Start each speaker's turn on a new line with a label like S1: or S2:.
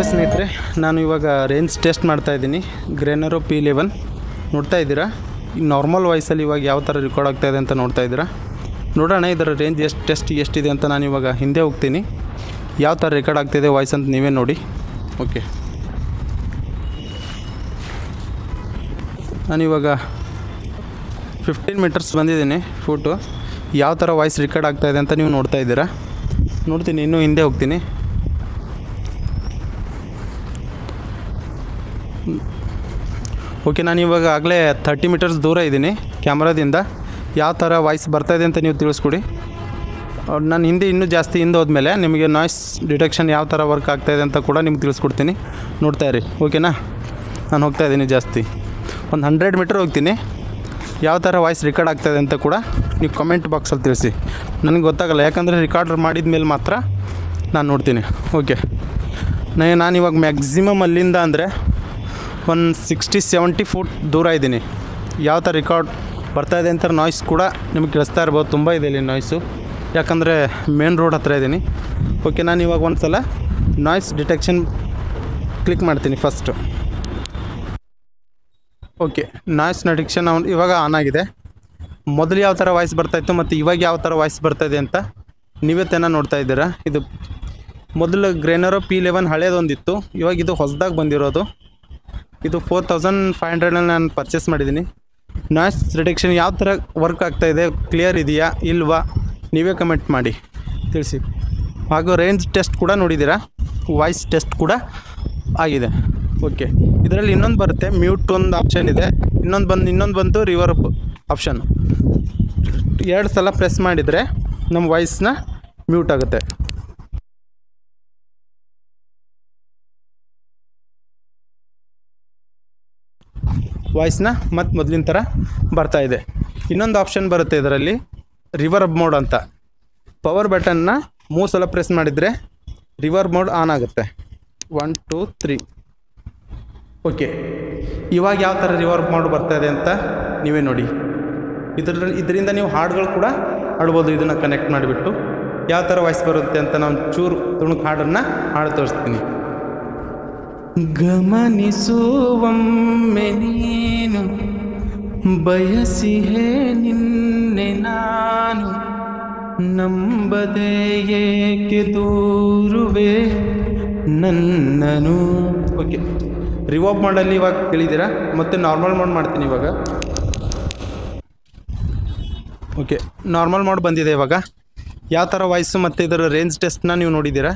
S1: Hello ಸ್ನೇಹಿತರೆ, ನಾನು ಇವಾಗ ರೇಂಜ್ ಟೆಸ್ಟ್ ಮಾಡ್ತಾಯಿದ್ದೀನಿ. ಗ್ರೆನರೋ P11 ನೋಡ್ತಾ ಇದ್ದೀರಾ. ಈ ನಾರ್ಮಲ್ ವಾಯ್ಸಲ್ಲಿ ಇವಾಗ ಯಾವ ಥರ ರೆಕಾರ್ಡ್ ಆಗ್ತಾಯಿದೆ ಅಂತ ನೋಡ್ತಾ ಇದ್ದೀರಾ. ನೋಡೋಣ ಇದರ ರೇಂಜ್ ಎಷ್ಟಿದೆ ಅಂತ ನಾನು ಇವಾಗ ಹಿಂದೆ ಹೋಗ್ತೀನಿ. ಯಾವ ಥರ ರೆಕಾರ್ಡ್ ಆಗ್ತಾಯಿದೆ ವಾಯ್ಸ್ ಅಂತ ನೀವೇ ನೋಡಿ. ಓಕೆ, ನಾನಿವಾಗ 15 ಮೀಟರ್ಸ್ ಬಂದಿದ್ದೀನಿ ಫೂಟು. ಯಾವ ಥರ ವಾಯ್ಸ್ ರೆಕಾರ್ಡ್ ಆಗ್ತಾಯಿದೆ ಅಂತ ನೀವು ನೋಡ್ತಾ ಇದ್ದೀರಾ. ನೋಡ್ತೀನಿ, ಇನ್ನೂ ಹಿಂದೆ ಹೋಗ್ತೀನಿ. ಓಕೆ, ನಾನು ಇವಾಗ ಆಗಲೇ 30 ಮೀಟರ್ಸ್ ದೂರ ಇದ್ದೀನಿ ಕ್ಯಾಮ್ರಾದಿಂದ. ಯಾವ ಥರ ವಾಯ್ಸ್ ಬರ್ತಾಯಿದೆ ಅಂತ ನೀವು ತಿಳಿಸ್ಕೊಡಿ. ನಾನು ಇನ್ನೂ ಜಾಸ್ತಿ ಹಿಂದೆ ಹೋದ್ಮೇಲೆ ನಿಮಗೆ ನಾಯ್ಸ್ ಡಿಟೆಕ್ಷನ್ ಯಾವ ಥರ ವರ್ಕ್ ಆಗ್ತಾಯಿದೆ ಅಂತ ಕೂಡ ನಿಮ್ಗೆ ತಿಳಿಸ್ಕೊಡ್ತೀನಿ. ನೋಡ್ತಾ ಇರಿ, ಓಕೆನಾ. ನಾನು ಹೋಗ್ತಾ ಇದ್ದೀನಿ ಜಾಸ್ತಿ, ಒಂದು 100 ಮೀಟರ್ ಹೋಗ್ತೀನಿ. ಯಾವ ಥರ ವಾಯ್ಸ್ ರೆಕಾರ್ಡ್ ಆಗ್ತಾಯಿದೆ ಅಂತ ಕೂಡ ನೀವು ಕಮೆಂಟ್ ಬಾಕ್ಸಲ್ಲಿ ತಿಳಿಸಿ. ನನಗೆ ಗೊತ್ತಾಗಲ್ಲ, ಯಾಕಂದರೆ ರೆಕಾರ್ಡ್ ಮಾಡಿದ ಮೇಲೆ ಮಾತ್ರ ನಾನು ನೋಡ್ತೀನಿ. ಓಕೆ, ನಾನು ಇವಾಗ ಮ್ಯಾಕ್ಸಿಮಮ್ ಅಲ್ಲಿಂದ ಅಂದರೆ ಒಂದು 60-70 ಫೂಟ್ ದೂರ ಇದ್ದೀನಿ. ಯಾವ ಥರ ರೆಕಾರ್ಡ್ ಬರ್ತಾಯಿದೆ ಅಂತ ನಾಯ್ಸ್ ಕೂಡ ನಿಮಗೆ ಕೇಳಿಸ್ತಾ ಇರ್ಬೋದು. ತುಂಬ ಇದೆ ಇಲ್ಲಿ ನಾಯ್ಸು, ಯಾಕಂದರೆ ಮೇನ್ ರೋಡ್ ಹತ್ರ ಇದ್ದೀನಿ. ಓಕೆ, ನಾನು ಇವಾಗ ಒಂದು ಸಲ ನಾಯ್ಸ್ ಡಿಟೆಕ್ಷನ್ ಕ್ಲಿಕ್ ಮಾಡ್ತೀನಿ ಫಸ್ಟು. ಓಕೆ, ನಾಯ್ಸ್ ಡಿಟೆಕ್ಷನ್ ಇವಾಗ ಆನ್ ಆಗಿದೆ. ಮೊದಲು ಯಾವ ಥರ ವಾಯ್ಸ್ ಬರ್ತಾಯಿತ್ತು ಮತ್ತು ಇವಾಗ ಯಾವ ಥರ ವಾಯ್ಸ್ ಬರ್ತಾಯಿದೆ ಅಂತ ನೀವೇ ತಾನೇ ನೋಡ್ತಾ ಇದ್ದೀರಾ. ಇದು ಮೊದಲು ಗ್ರೆನರೋ P11 ಹಳೇದೊಂದಿತ್ತು, ಇವಾಗ ಇದು ಹೊಸದಾಗಿ ಬಂದಿರೋದು. ಇದು 4500 ನಾನು ಪರ್ಚೇಸ್ ಮಾಡಿದ್ದೀನಿ. ನಾಯ್ಸ್ ರಿಡಕ್ಷನ್ ಯಾವ ಥರ ವರ್ಕ್ ಆಗ್ತಾಯಿದೆ, ಕ್ಲಿಯರ್ ಇದೆಯಾ ಇಲ್ವಾ ನೀವೇ ಕಮೆಂಟ್ ಮಾಡಿ ತಿಳಿಸಿ. ಹಾಗೂ ರೇಂಜ್ ಟೆಸ್ಟ್ ಕೂಡ ನೋಡಿದ್ದೀರಾ, ವಾಯ್ಸ್ ಟೆಸ್ಟ್ ಕೂಡ ಆಗಿದೆ. ಓಕೆ, ಇದರಲ್ಲಿ ಇನ್ನೊಂದು ಬರುತ್ತೆ, ಮ್ಯೂಟ್ ಒಂದು ಆಪ್ಷನ್ ಇದೆ. ಇನ್ನೊಂದು ಬಂತು ರಿವರ್ಬ್ ಆಪ್ಷನ್. 2 ಸಲ ಪ್ರೆಸ್ ಮಾಡಿದರೆ ನಮ್ಮ ವಾಯ್ಸ್ನ ಮ್ಯೂಟ್ ಆಗುತ್ತೆ. ವಾಯ್ಸ್ನ ಮತ್ತು ಮೊದಲಿನ ಥರ ಬರ್ತಾಯಿದೆ. ಇನ್ನೊಂದು ಆಪ್ಷನ್ ಬರುತ್ತೆ ಇದರಲ್ಲಿ, ರಿವರ್ಬ್ ಮೋಡ್ ಅಂತ. ಪವರ್ ಬಟನ್ನ 3 ಸಲ ಪ್ರೆಸ್ ಮಾಡಿದರೆ ರಿವರ್ಬ್ ಮೋಡ್ ಆನ್ ಆಗುತ್ತೆ. 1 2 3. ಓಕೆ, ಇವಾಗ ಯಾವ ಥರ ರಿವರ್ಬ್ ಮೋಡ್ ಬರ್ತಾಯಿದೆ ಅಂತ ನೀವೇ ನೋಡಿ. ಇದರಿಂದ ನೀವು ಹಾಡುಗಳು ಕೂಡ ಹಾಡ್ಬೋದು. ಇದನ್ನು ಕನೆಕ್ಟ್ ಮಾಡಿಬಿಟ್ಟು ಯಾವ ಥರ ವಾಯ್ಸ್ ಬರುತ್ತೆ ಅಂತ ನಾನು ಚೂರು ತುಣುಕು ಹಾಡನ್ನು ಹಾಡು ತೋರಿಸ್ತೀನಿ. ಗಮನಿಸುವೊಮ್ಮೆ ನೀನು ಬಯಸಿಹೇ ನಿನ್ನೆ ನಾನು, ನಂಬದೆ ಏಕೆ ದೂರುವೆ ನನ್ನನು. ಓಕೆ, ರಿವರ್ಬ್ ಮಾಡಲ್ಲಿ ಇವಾಗ ಕೇಳಿದ್ದೀರಾ. ಮತ್ತು ನಾರ್ಮಲ್ ಮೋಡ್ ಮಾಡ್ತೀನಿ ಇವಾಗ. ಓಕೆ, ನಾರ್ಮಲ್ ಮೋಡ್ ಬಂದಿದೆ ಇವಾಗ. ಯಾವ ಥರ ವಾಯ್ಸು ಮತ್ತು ಇದರ ರೇಂಜ್ ಟೆಸ್ಟ್ನ ನೀವು ನೋಡಿದ್ದೀರಾ.